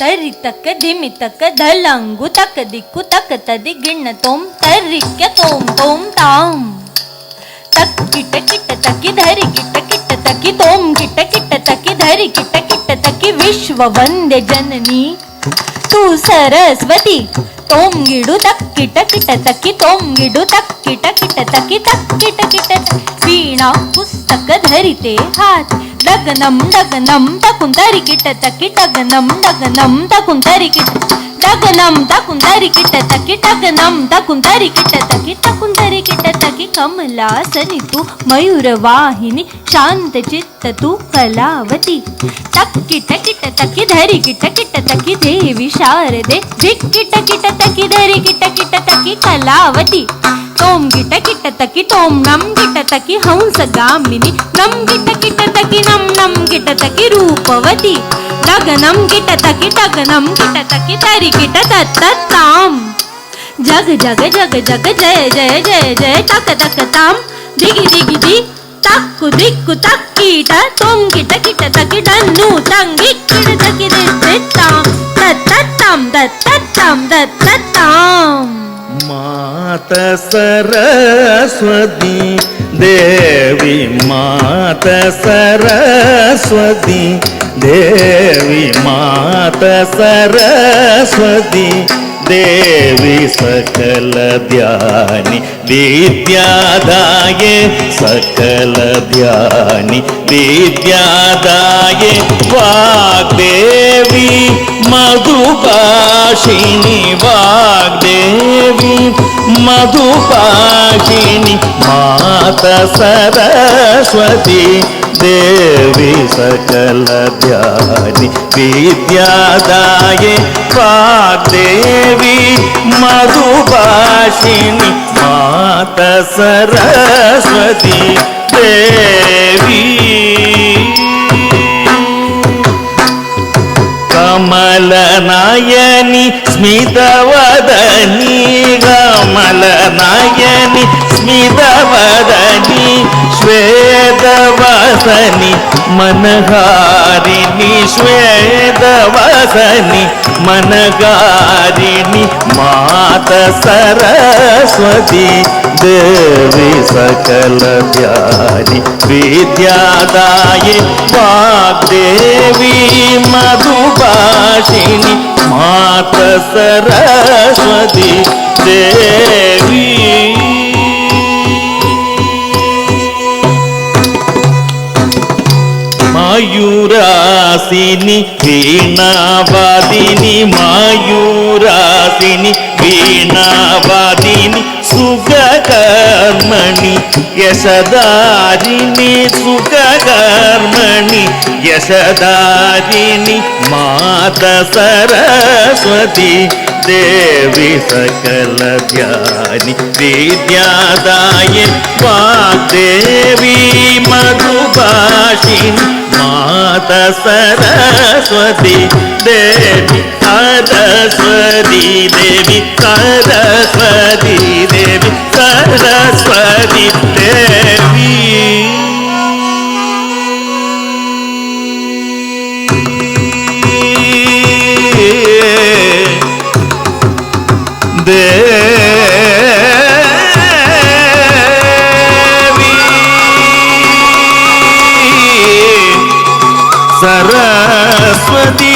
तर्रि तक धिमि तक धलंगु तक दिक्कु तक तदि गिण्ण तोम तर्रिक्य तोम तोम ताम तक किट किट तकि धरि किट किट तकि तोम किट किट तकि धरि किट किट तकि विश्व वंद्य जननी तू सरस्वती तोम गिडु तक किट किट तकि तोम गिडु तक किट किट तकि तक किट किट वीणा पुस्तक धरिते हाथ डगनम डगनम तकुंतरि किट तकि डगनम डगनम तकुंतरि किट डगनम तकुंतरि किट तकि डगनम तकुंतरि किट तकि तकुंतरि किट तकि कमलासनि तु मयूरवाहिनी शांत चित्त तु कलावती तक किट किट तकि धरि किट किट तकि देवी शारदे धिक किट किट तकि धरि किट किट तकि कलावती तोम गिट किट तकि तोम नम गिट तकि हंसगामिनी नम गिट किट तकि नम नम गिट तकि रूपवती डगनम गिट तकि डगनम गिट तकि तरि गिट तत्ताम जग जग जग जग जय जय जय जय तक तक ताम दिगि दिगि दि तक्कु दिक्कु तक्कीट तोम गिट किट तकि डन्नु तंगि किट तकि दित्ताम तत्ताम तत्ताम तत्ताम मात सरस्वती देवी मात सरस्वती देवी मात सरस्वती देवी सकल ध्यानि विद्यादाये सकल ध्यानि विद्यादाये वाग्देवी मधुभाषिणी वाग्देवी मधुभाषिणी माता सरस्वती देवी सकल ध्यानि विद्यादाये वाग्देवी मधुभाषिणी माता सरस्वती देवी कमलनयनि स्मितवदनी कमलनयनि स्मितवदनी श्वेतवसनि मनहारिणि श्वेतवसनि मनहारिणि माता सरस्वती देवी सकल ध्यानि विद्यादाये वाग्देवी मधुभाषिणी माता सरस्वती देवी मयूरासिनी वीणावादिनी मयूरासिनी वीणावादिनी सुखकर्मणि यशदारिणी सुखकर्मणि यशदारिणी माता सरस्वती देवी सकल ध्यानि विद्यादाये वाग्देवी मधुभाषिणी माता सरस्वती देवी सरस्वती देवी सरस्वती देवी सरस्वती देवी सरस्वती